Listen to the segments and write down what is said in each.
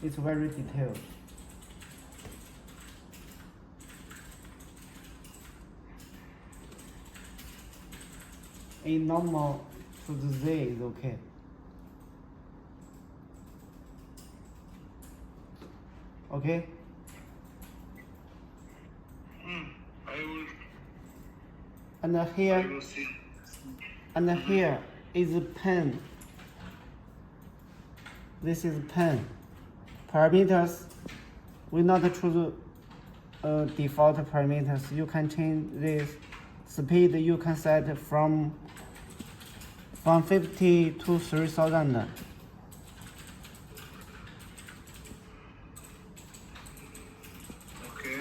It's very detailed. A normal to the Z is okay. Okay? I will. And I here, will see. and here is a pen. This is pen. Parameters, we not choose default parameters. You can change this speed. You can set from 50 to 3000. Okay.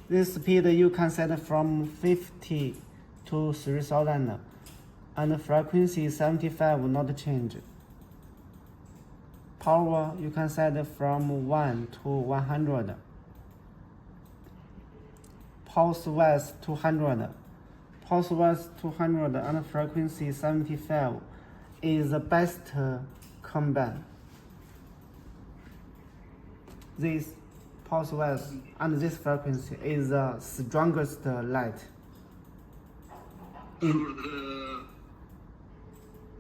This speed you can set from 50 to 3000, and the frequency 75 will not change. Power you can set from 1 to 100. Pulse width 200. Pulse width 200 and frequency 75 is the best combine. This pulse width and this frequency is the strongest light. For the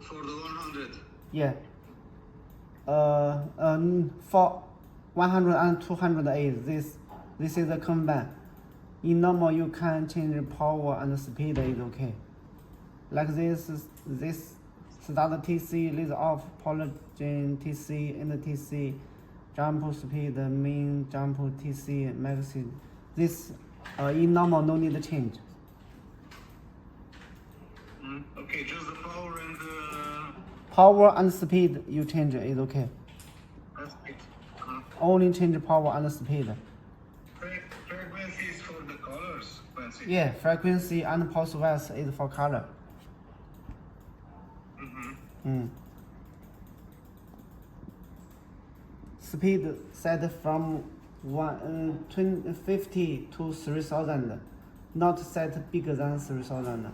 100. Yeah. For 100 and 200 is this is a combine. In normal you can change power and speed is okay. Like this start TC, lead off, polygen TC, end TC, jump speed, mean jump TC, max. This in normal no need to change. Okay, just the power and Power and speed you change is okay. that's it. Only change power and speed. Frequency is for the colors. Fancy. Yeah, frequency and pulse width is for color. Speed set from 50 to 3000, not set bigger than 3000.